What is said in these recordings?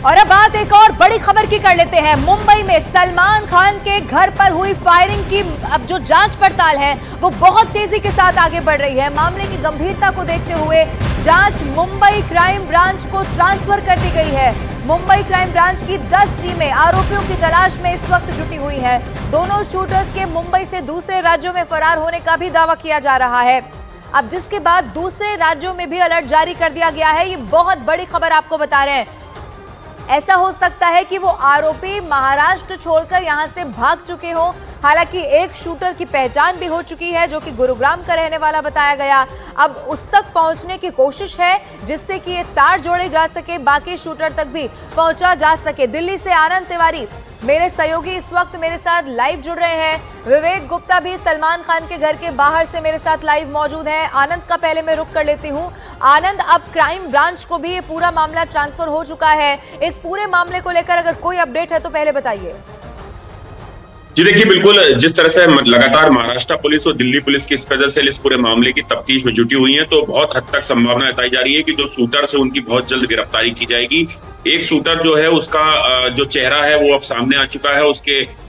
और अब बात एक और बड़ी खबर की कर लेते हैं। मुंबई में सलमान खान के घर पर हुई फायरिंग की अब जो जांच पड़ताल है वो बहुत तेजी के साथ आगे बढ़ रही है। मामले की गंभीरता को देखते हुए जांच मुंबई क्राइम ब्रांच को ट्रांसफर कर दी गई है। मुंबई क्राइम ब्रांच की 10 टीमें आरोपियों की तलाश में इस वक्त जुटी हुई है। दोनों शूटर्स के मुंबई से दूसरे राज्यों में फरार होने का भी दावा किया जा रहा है। अब जिसके बाद दूसरे राज्यों में भी अलर्ट जारी कर दिया गया है। ये बहुत बड़ी खबर आपको बता रहे हैं। ऐसा हो सकता है कि वो आरोपी महाराष्ट्र छोड़कर यहां से भाग चुके हो। हालांकि एक शूटर की पहचान भी हो चुकी है जो कि गुरुग्राम का रहने वाला बताया गया। अब उस तक पहुंचने की कोशिश है जिससे कि ये तार जोड़े जा सके, बाकी शूटर तक भी पहुंचा जा सके। दिल्ली से आनंद तिवारी मेरे सहयोगी इस वक्त मेरे साथ लाइव जुड़ रहे हैं। विवेक गुप्ता भी सलमान खान के घर के बाहर से मेरे साथ लाइव मौजूद हैं। आनंद का पहले मैं रुख कर लेती हूं। आनंद, अब क्राइम ब्रांच को भी ये पूरा मामला ट्रांसफर हो चुका है। इस पूरे मामले को लेकर अगर कोई अपडेट है तो पहले बताइए। जी देखिए, बिल्कुल जिस तरह से लगातार महाराष्ट्र पुलिस और दिल्ली पुलिस की स्पेशल सेल इस पूरे मामले की तफ्तीश में जुटी हुई है, तो बहुत हद तक संभावना जताई जा रही है कि जो शूटर है उनकी बहुत जल्द गिरफ्तारी की जाएगी। एक शूटर जो है उसका जो चेहरा है वो अब सामने आ चुका है।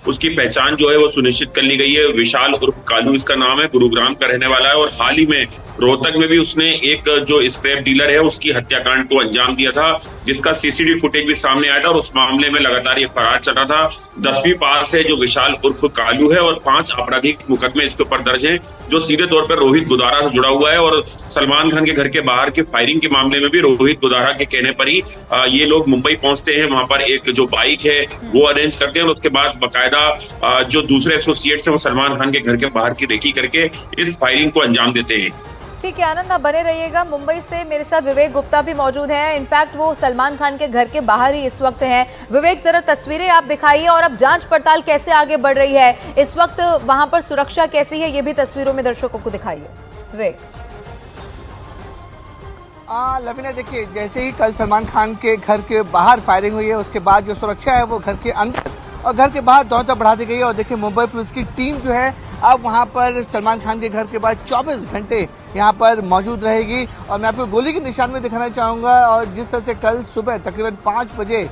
उसकी पहचान जो है वो सुनिश्चित कर ली गई है। विशाल उर्फ कालू इसका नाम है, गुरुग्राम का रहने वाला है और हाल ही में रोहतक में भी उसने एक जो स्क्रैप डीलर है उसकी हत्याकांड को अंजाम दिया था, जिसका सीसीटीवी फुटेज भी सामने आया था और उस मामले में लगातार ये फरार चल रहा था। 10वीं पास है जो विशाल उर्फ कालू है और 5 आपराधिक मुकदमे इसके ऊपर दर्ज हैं, जो सीधे तौर पर रोहित गुदारा से जुड़ा हुआ है। और सलमान खान के घर के बाहर के फायरिंग के मामले में भी रोहित गुदारा के कहने पर ही ये लोग मुंबई पहुंचते हैं। वहां पर एक जो बाइक है वो अरेंज करते हैं और उसके बाद बाकायदा जो दूसरे एसोसिएट्स हैं वो सलमान खान के घर के बाहर की रेकी करके इस फायरिंग को अंजाम देते हैं। ठीक है आनंद, आप बने रहिएगा। मुंबई से मेरे साथ विवेक गुप्ता भी मौजूद हैं। इनफैक्ट वो सलमान खान के घर के बाहर ही इस वक्त हैं। विवेक, जरा तस्वीरें आप दिखाइए और अब जांच पड़ताल कैसे आगे बढ़ रही है, इस वक्त वहां पर सुरक्षा कैसी है, ये भी तस्वीरों में दर्शकों को दिखाइए। विवेक। लवीना, देखिए जैसे ही कल सलमान खान के घर के बाहर फायरिंग हुई है उसके बाद जो सुरक्षा है वो घर के अंदर और घर के बाहर दोनों तरफ बढ़ा दी गई है। और देखिए मुंबई पुलिस की टीम जो है अब वहां पर सलमान खान के घर के बाद 24 घंटे यहाँ पर मौजूद रहेगी। और मैं आपको गोली के निशान में दिखाना चाहूँगा। और जिस तरह से कल सुबह तकरीबन 5 बजे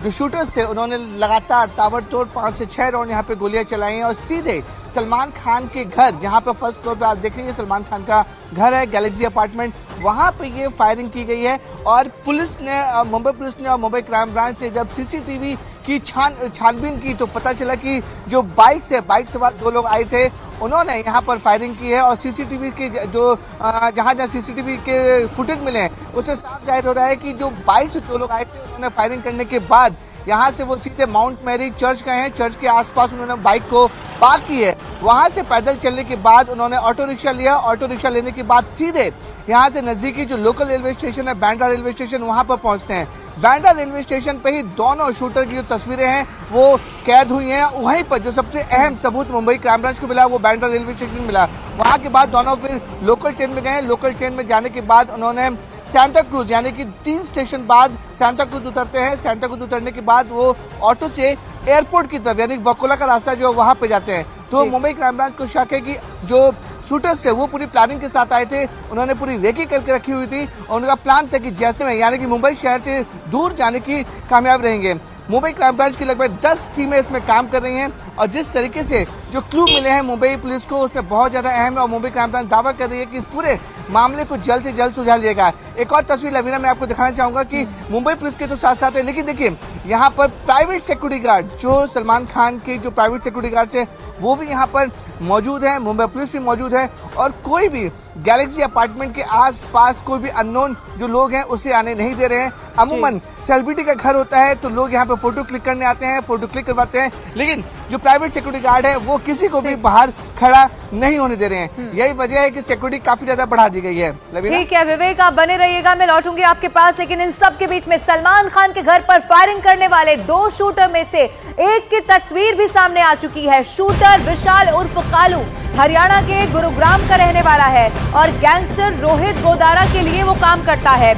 जो शूटर्स थे उन्होंने लगातार ताबड़तोड़ 5 से 6 राउंड यहाँ पे गोलियां चलाई हैं और सीधे सलमान खान के घर, जहाँ पे फर्स्ट फ्लोर पे आप देख रही है सलमान खान का घर है, गैलेक्सी अपार्टमेंट, वहाँ पे ये फायरिंग की गई है। और पुलिस ने, मुंबई पुलिस ने और मुंबई क्राइम ब्रांच ने जब सीसीटीवी की छानबीन की तो पता चला कि जो बाइक सवार 2 लोग आए थे उन्होंने यहाँ पर फायरिंग की है। और सीसीटीवी के जो जहाँ सीसीटीवी के फुटेज मिले हैं उससे साफ जाहिर हो रहा है कि जो बाइक से 2 लोग आए थे उन्होंने फायरिंग करने के बाद यहाँ से वो सीधे माउंट मैरी चर्च गए हैं। चर्च के आसपास उन्होंने बाइक को पार्क की है। वहाँ से पैदल चलने के बाद उन्होंने ऑटो रिक्शा लिया। ऑटो रिक्शा लेने के बाद सीधे यहाँ से नजदीकी जो लोकल रेलवे स्टेशन है बांद्रा रेलवे स्टेशन, वहाँ पर पहुँचते हैं। बांद्रा रेलवे स्टेशन पे ही दोनों शूटर की जो तस्वीरें हैं वो कैद हुई हैं। वहीं पर जो सबसे अहम सबूत मुंबई क्राइम ब्रांच को मिला वो बांद्रा रेलवे स्टेशन मिला। वहाँ के बाद दोनों फिर लोकल ट्रेन में गए। लोकल ट्रेन में जाने के बाद उन्होंने सांता क्रूज, यानी कि 3 स्टेशन बाद सांता क्रूज उतरते हैं। सांता क्रूज उतरने के बाद वो ऑटो से एयरपोर्ट की तरफ, यानी वकोला का रास्ता जो वहाँ पे जाते हैं। तो मुंबई क्राइम ब्रांच को शक है कि जो शूटर्स थे वो पूरी प्लानिंग के साथ आए थे, उन्होंने पूरी रेकी करके रखी हुई थी और उनका प्लान था कि जैसे में, यानी कि मुंबई शहर से दूर जाने की कामयाब रहेंगे। मुंबई क्राइम ब्रांच की लगभग 10 टीमें इसमें काम कर रही हैं और जिस तरीके से जो क्लू मिले हैं मुंबई पुलिस को उसमें बहुत ज्यादा अहम है। और मुंबई क्राइम ब्रांच दावा कर रही है कि इस पूरे मामले को जल्द से जल्द सुलझा लिएगा। एक और तस्वीर लवीना मैं आपको दिखाना चाहूंगा कि मुंबई पुलिस के तो साथ साथ है, लेकिन देखिए यहाँ पर प्राइवेट सिक्योरिटी गार्ड, जो सलमान खान के जो प्राइवेट सिक्योरिटी गार्ड है वो भी यहाँ पर मौजूद है। मुंबई पुलिस भी मौजूद है और कोई भी गैलेक्सी अपार्टमेंट के आसपास कोई भी अननोन जो लोग हैं उसे आने नहीं दे रहे हैं। अमूमन सेलिब्रिटी का घर होता है तो लोग यहाँ पे फोटो क्लिक करने आते हैं, फोटो क्लिक करवाते हैं, लेकिन जो प्राइवेट सिक्योरिटी गार्ड है वो किसी को भी बाहर खड़ा नहीं होने दे रहे हैं। यही वजह है कि सिक्योरिटी काफी ज्यादा बढ़ा दी गई है। ठीक है विवेक, आप बने रहिएगा, मैं लौटूंगी आपके पास। लेकिन इन सब के बीच में सलमान खान के घर पर फायरिंग करने वाले 2 शूटर में से एक की तस्वीर भी सामने आ चुकी है। शूटर विशाल उर्फ कालू हरियाणा के गुरुग्राम का रहने वाला है और गैंगस्टर रोहित गोदारा के लिए वो काम करता है।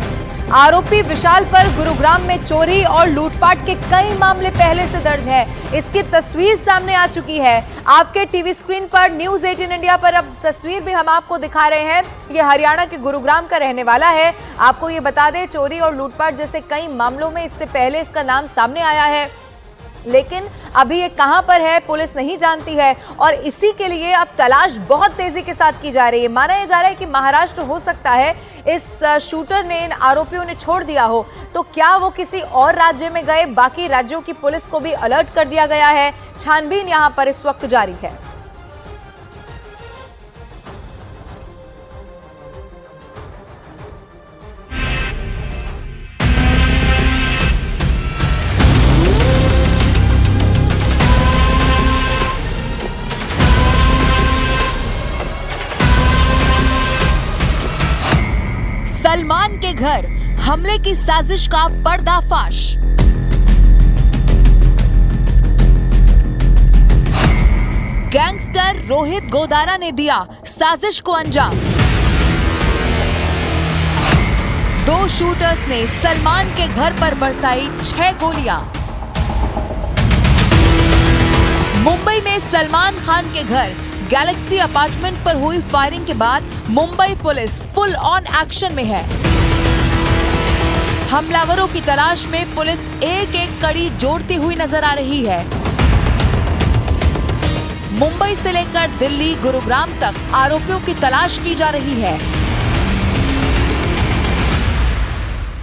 आरोपी विशाल पर गुरुग्राम में चोरी और लूटपाट के कई मामले पहले से दर्ज है। इसकी तस्वीर सामने आ चुकी है। आपके टीवी स्क्रीन पर न्यूज़ 18 इंडिया पर अब तस्वीर भी हम आपको दिखा रहे हैं। ये हरियाणा के गुरुग्राम का रहने वाला है। आपको ये बता दें, चोरी और लूटपाट जैसे कई मामलों में इससे पहले इसका नाम सामने आया है, लेकिन अभी ये कहां पर है पुलिस नहीं जानती है और इसी के लिए अब तलाश बहुत तेजी के साथ की जा रही है। माना जा रहा है कि महाराष्ट्र हो सकता है इस शूटर ने, इन आरोपियों ने छोड़ दिया हो। तो क्या वो किसी और राज्य में गए? बाकी राज्यों की पुलिस को भी अलर्ट कर दिया गया है। छानबीन यहां पर इस वक्त जारी है। सलमान के घर हमले की साजिश का पर्दाफाश। गैंगस्टर रोहित गोदारा ने दिया साजिश को अंजाम। 2 शूटर्स ने सलमान के घर पर बरसाई 6 गोलियां। मुंबई में सलमान खान के घर गैलेक्सी अपार्टमेंट पर हुई फायरिंग के बाद Mumbai police full on action में है। हमलावरों की तलाश में पुलिस एक एक कड़ी जोड़ती हुई नजर आ रही है। मुंबई से लेकर दिल्ली, गुरुग्राम तक आरोपियों की तलाश की जा रही है।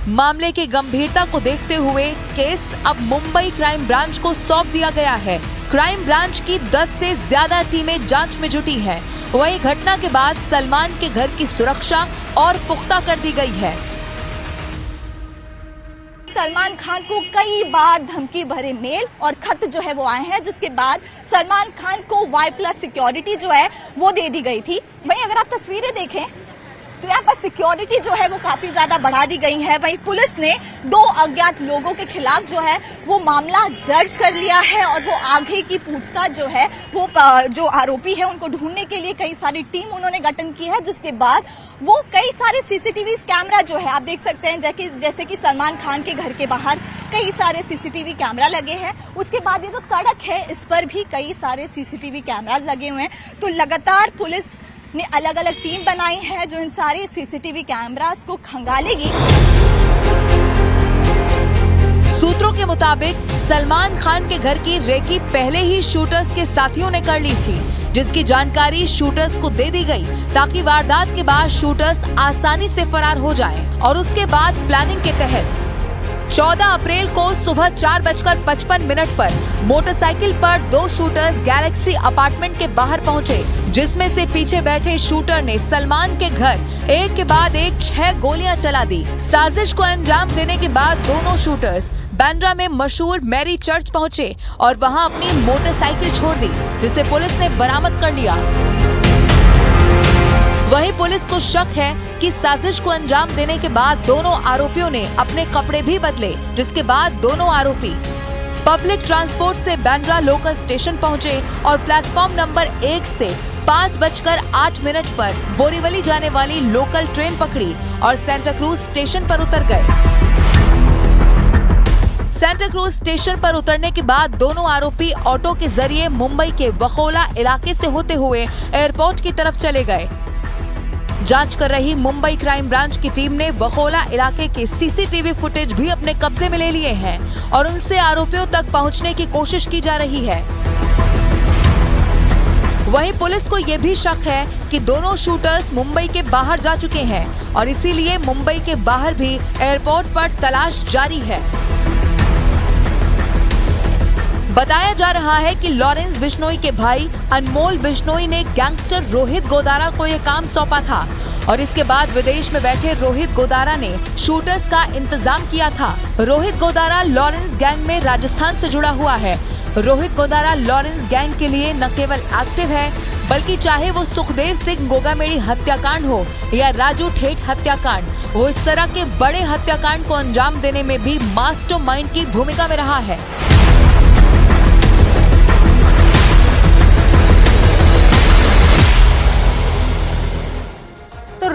मामले की गंभीरता को देखते हुए केस अब मुंबई क्राइम ब्रांच को सौंप दिया गया है। क्राइम ब्रांच की 10 से ज्यादा टीमें जांच में जुटी हैं। वहीं घटना के बाद सलमान के घर की सुरक्षा और पुख्ता कर दी गई है। सलमान खान को कई बार धमकी भरे मेल और खत जो है वो आए हैं, जिसके बाद सलमान खान को Y+ सिक्योरिटी जो है वो दे दी गई थी। वहीं अगर आप तस्वीरें देखें तो यहाँ पर सिक्योरिटी जो है वो काफी ज्यादा बढ़ा दी गई है। वहीं पुलिस ने 2 अज्ञात लोगों के खिलाफ जो है वो मामला दर्ज कर लिया है और वो आगे की पूछताछ जो है वो जो आरोपी है उनको ढूंढने के लिए कई सारी टीम उन्होंने गठन की है, जिसके बाद वो कई सारे सीसीटीवी कैमरा जो है आप देख सकते हैं, जैसे कि सलमान खान के घर के बाहर कई सारे सीसीटीवी कैमरा लगे हैं। उसके बाद ये जो सड़क है इस पर भी कई सारे सीसीटीवी कैमरा लगे हुए हैं। तो लगातार पुलिस ने अलग अलग टीम बनाई है जो इन सारे सीसीटीवी कैमरास को खंगालेगी। सूत्रों के मुताबिक सलमान खान के घर की रेकी पहले ही शूटर्स के साथियों ने कर ली थी, जिसकी जानकारी शूटर्स को दे दी गई ताकि वारदात के बाद शूटर्स आसानी से फरार हो जाएं। और उसके बाद प्लानिंग के तहत 14 अप्रैल को सुबह 4:55 पर मोटरसाइकिल पर 2 शूटर्स गैलेक्सी अपार्टमेंट के बाहर पहुंचे, जिसमें से पीछे बैठे शूटर ने सलमान के घर एक के बाद एक 6 गोलियां चला दी। साजिश को अंजाम देने के बाद दोनों शूटर्स बांद्रा में मशहूर मैरी चर्च पहुंचे और वहां अपनी मोटरसाइकिल छोड़ दी, जिसे पुलिस ने बरामद कर लिया। वहीं पुलिस को शक है कि साजिश को अंजाम देने के बाद दोनों आरोपियों ने अपने कपड़े भी बदले, जिसके बाद दोनों आरोपी पब्लिक ट्रांसपोर्ट से बांद्रा लोकल स्टेशन पहुंचे और प्लेटफॉर्म नंबर 1 से 5:08 पर बोरीवली जाने वाली लोकल ट्रेन पकड़ी और सेंटा क्रूज स्टेशन पर उतर गए। सेंटा क्रूज स्टेशन पर उतरने के बाद दोनों आरोपी ऑटो के जरिए मुंबई के वखोला इलाके से होते हुए एयरपोर्ट की तरफ चले गए। जांच कर रही मुंबई क्राइम ब्रांच की टीम ने वखोला इलाके के सीसीटीवी फुटेज भी अपने कब्जे में ले लिए हैं और उनसे आरोपियों तक पहुंचने की कोशिश की जा रही है। वहीं पुलिस को यह भी शक है कि दोनों शूटर्स मुंबई के बाहर जा चुके हैं और इसीलिए मुंबई के बाहर भी एयरपोर्ट पर तलाश जारी है। बताया जा रहा है कि लॉरेंस बिश्नोई के भाई अनमोल बिश्नोई ने गैंगस्टर रोहित गोदारा को यह काम सौंपा था और इसके बाद विदेश में बैठे रोहित गोदारा ने शूटर्स का इंतजाम किया था। रोहित गोदारा लॉरेंस गैंग में राजस्थान से जुड़ा हुआ है। रोहित गोदारा लॉरेंस गैंग के लिए न केवल एक्टिव है, बल्कि चाहे वो सुखदेव सिंह गोगामेड़ी हत्याकांड हो या राजू ठेठ हत्याकांड, वो इस तरह के बड़े हत्याकांड को अंजाम देने में भी मास्टरमाइंड की भूमिका में रहा है।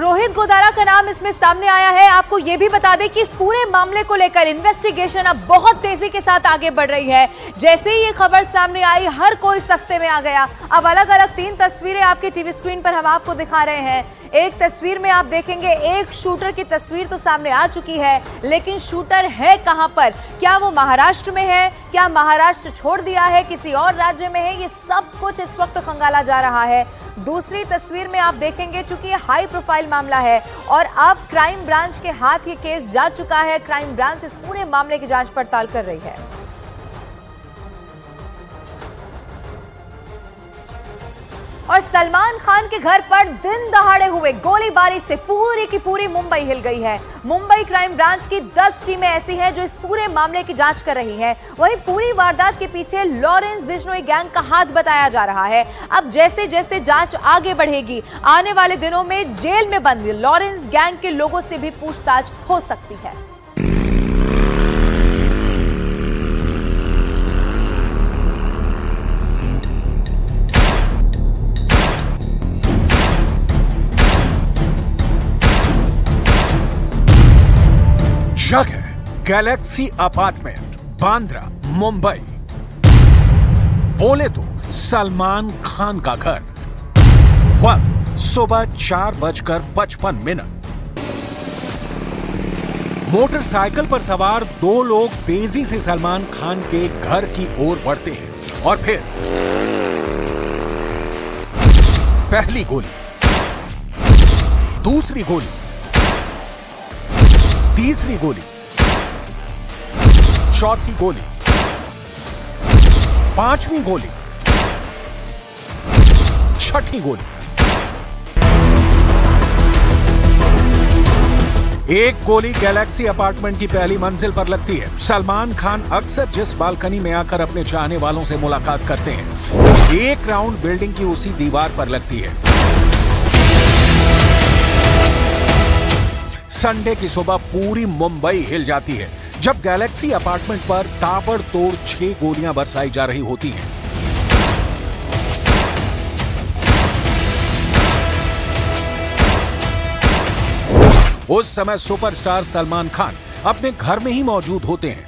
रोहित गोदारा का नाम इसमें सामने आया है। आपको यह भी बता दें कि इस पूरे मामले को लेकर इन्वेस्टिगेशन अब बहुत तेजी के साथ आगे बढ़ रही है। जैसे ही ये खबर सामने आई, हर कोई सख्ते में आ गया। अब अलग अलग 3 तस्वीरें आपके टीवी स्क्रीन पर हम आपको दिखा रहे हैं। एक तस्वीर में आप देखेंगे एक शूटर की तस्वीर तो सामने आ चुकी है, लेकिन शूटर है कहां पर? क्या वो महाराष्ट्र में है? क्या महाराष्ट्र छोड़ दिया है, किसी और राज्य में है? ये सब कुछ इस वक्त खंगाला जा रहा है। दूसरी तस्वीर में आप देखेंगे, चूंकि ये हाई प्रोफाइल मामला है और अब क्राइम ब्रांच के हाथ ये केस जा चुका है। क्राइम ब्रांच इस पूरे मामले की जांच पड़ताल कर रही है। और सलमान खान के घर पर दिन दहाड़े हुए गोलीबारी से पूरी की पूरी मुंबई हिल गई है। मुंबई क्राइम ब्रांच की 10 टीमें ऐसी हैं जो इस पूरे मामले की जांच कर रही हैं। वहीं पूरी वारदात के पीछे लॉरेंस बिश्नोई गैंग का हाथ बताया जा रहा है। अब जैसे जैसे जांच आगे बढ़ेगी, आने वाले दिनों में जेल में बंद लॉरेंस गैंग के लोगों से भी पूछताछ हो सकती है। जगह गैलेक्सी अपार्टमेंट, बांद्रा, मुंबई। बोले तो सलमान खान का घर। वक्त सुबह 4:55। मोटरसाइकिल पर सवार 2 लोग तेजी से सलमान खान के घर की ओर बढ़ते हैं और फिर पहली गोली, दूसरी गोली, तीसरी गोली, चौथी गोली, 5वीं गोली, 6ठी गोली। एक गोली गैलेक्सी अपार्टमेंट की पहली मंजिल पर लगती है। सलमान खान अक्सर जिस बालकनी में आकर अपने चाहने वालों से मुलाकात करते हैं, एक राउंड बिल्डिंग की उसी दीवार पर लगती है। संडे की सुबह पूरी मुंबई हिल जाती है जब गैलेक्सी अपार्टमेंट पर ताबड़तोड़ 6 गोलियां बरसाई जा रही होती हैं। उस समय सुपरस्टार सलमान खान अपने घर में ही मौजूद होते हैं।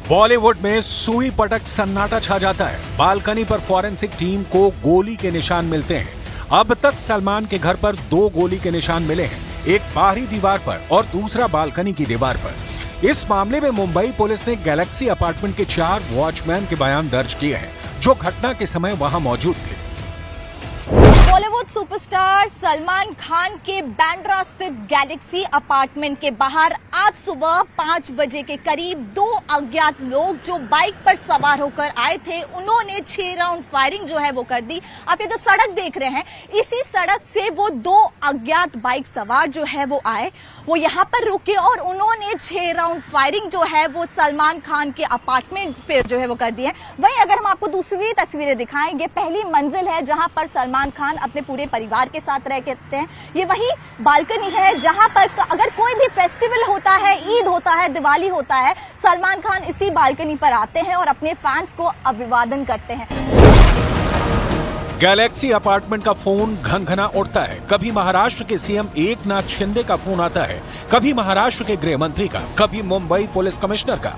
बॉलीवुड में सुई पटक सन्नाटा छा जाता है। बालकनी पर फॉरेंसिक टीम को गोली के निशान मिलते हैं। अब तक सलमान के घर पर 2 गोली के निशान मिले हैं, एक बाहरी दीवार पर और दूसरा बालकनी की दीवार पर। इस मामले में मुंबई पुलिस ने गैलेक्सी अपार्टमेंट के 4 वॉचमैन के बयान दर्ज किए हैं जो घटना के समय वहां मौजूद थे। बॉलीवुड सुपरस्टार सलमान खान के बांद्रा स्थित गैलेक्सी अपार्टमेंट के बाहर आज सुबह 5 बजे के करीब 2 अज्ञात लोग जो बाइक पर सवार होकर आए थे, उन्होंने 6 राउंड फायरिंग जो है वो कर दी। आप ये जो सड़क देख रहे हैं, इसी सड़क से वो 2 अज्ञात बाइक सवार जो है वो आए, वो यहाँ पर रुके और उन्होंने 6 राउंड फायरिंग जो है वो सलमान खान के अपार्टमेंट पे जो है वो कर दी है। वहीं अगर हम आपको दूसरी तस्वीरें दिखाएं, ये पहली मंजिल है जहां पर सलमान खान अपने पूरे परिवार के साथ रह करते हैं। ये वही बालकनी है जहां पर अगर कोई भी फेस्टिवल होता है, ईद होता है, दिवाली होता है, सलमान खान इसी बालकनी पर आते हैं और अपने फैंस को अभिवादन करते हैं। गैलेक्सी अपार्टमेंट का फोन घनघना उठता है। कभी महाराष्ट्र के सीएम एकनाथ शिंदे का फोन आता है, कभी महाराष्ट्र के गृह मंत्री का, कभी मुंबई पुलिस कमिश्नर का।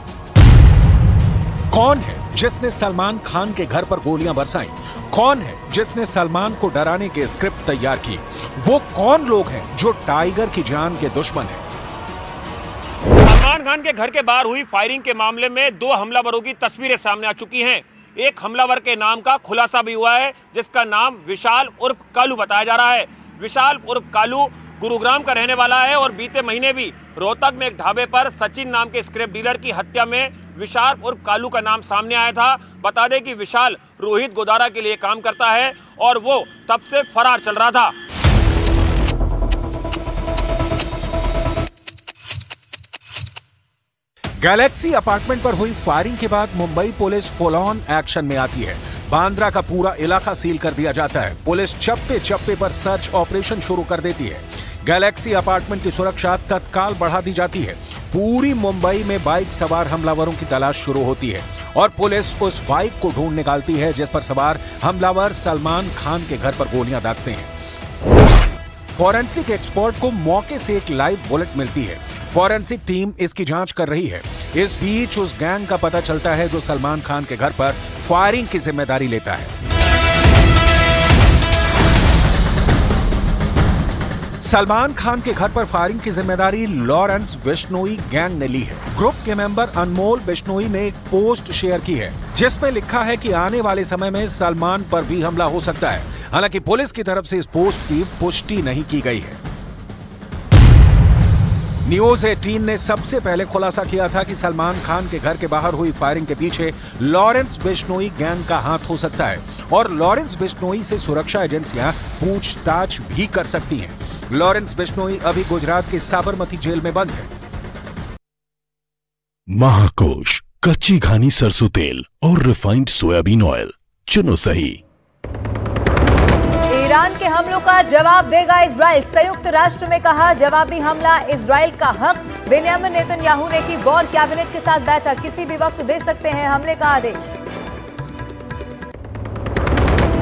कौन है जिसने सलमान खान के घर पर गोलियां बरसाई? कौन है जिसने सलमान को डराने की स्क्रिप्ट तैयार की? वो कौन लोग हैं जो टाइगर की जान के दुश्मन हैं? सलमान खान के घर के बाहर हुई फायरिंग के मामले में 2 हमलावरों की तस्वीरें सामने आ चुकी हैं। एक हमलावर के नाम का खुलासा भी हुआ है, जिसका नाम विशाल उर्फ कालू बताया जा रहा है। विशाल उर्फ कालू गुरुग्राम का रहने वाला है और बीते महीने भी रोहतक में एक ढाबे पर सचिन नाम के स्क्रैप डीलर की हत्या में विशाल उर्फ कालू का नाम सामने आया था। बता दें कि विशाल रोहित गोदारा के लिए काम करता है और वो तब से फरार चल रहा था। गैलेक्सी अपार्टमेंट पर हुई फायरिंग के बाद Mumbai police full on action में आती है। बांद्रा का पूरा इलाका सील कर दिया जाता है। पुलिस चप्पे चप्पे पर सर्च ऑपरेशन शुरू कर देती है। गैलेक्सी अपार्टमेंट की सुरक्षा तत्काल बढ़ा दी जाती है। पूरी मुंबई में बाइक सवार हमलावरों की तलाश शुरू होती है और पुलिस उस बाइक को ढूंढ निकालती है जिस पर सवार हमलावर सलमान खान के घर पर गोलियां दागते हैं। फॉरेंसिक एक्सपर्ट को मौके से एक लाइव बुलेट मिलती है। फॉरेंसिक टीम इसकी जांच कर रही है। इस बीच उस गैंग का पता चलता है जो सलमान खान के घर पर फायरिंग की जिम्मेदारी लेता है। सलमान खान के घर पर फायरिंग की जिम्मेदारी लॉरेंस बिश्नोई गैंग ने ली है। ग्रुप के मेंबर अनमोल बिश्नोई ने एक पोस्ट शेयर की है जिसमें लिखा है कि आने वाले समय में सलमान पर भी हमला हो सकता है। हालांकि पुलिस की तरफ से इस पोस्ट की पुष्टि नहीं की गई है। न्यूज 18 ने सबसे पहले खुलासा किया था कि सलमान खान के घर के बाहर हुई फायरिंग के पीछे लॉरेंस बिश्नोई गैंग का हाथ हो सकता है और लॉरेंस बिश्नोई से सुरक्षा एजेंसियां पूछताछ भी कर सकती हैं। लॉरेंस बिश्नोई अभी गुजरात के साबरमती जेल में बंद है। महाकोश कच्ची घानी सरसों तेल और रिफाइंड सोयाबीन ऑयल चुनो सही। ईरान के हमलों का जवाब देगा इजराइल। संयुक्त राष्ट्र में कहा जवाबी हमला इजराइल का हक। बेंयामिन नेतन्याहू ने की वॉर कैबिनेट के साथ बैठक। किसी भी वक्त दे सकते हैं हमले का आदेश।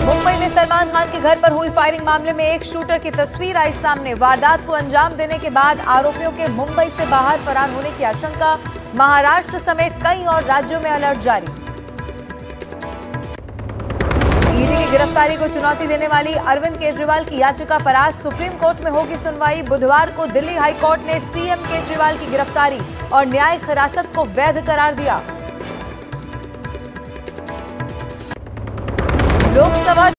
मुंबई में सलमान खान के घर पर हुई फायरिंग मामले में एक शूटर की तस्वीर आई सामने। वारदात को अंजाम देने के बाद आरोपियों के मुंबई से बाहर फरार होने की आशंका। महाराष्ट्र समेत कई और राज्यों में अलर्ट जारी। ईडी की गिरफ्तारी को चुनौती देने वाली अरविंद केजरीवाल की याचिका पर आज सुप्रीम कोर्ट में होगी सुनवाई। बुधवार को दिल्ली हाई कोर्ट ने सीएम केजरीवाल की गिरफ्तारी और न्यायिक हिरासत को वैध करार दिया। लोकसभा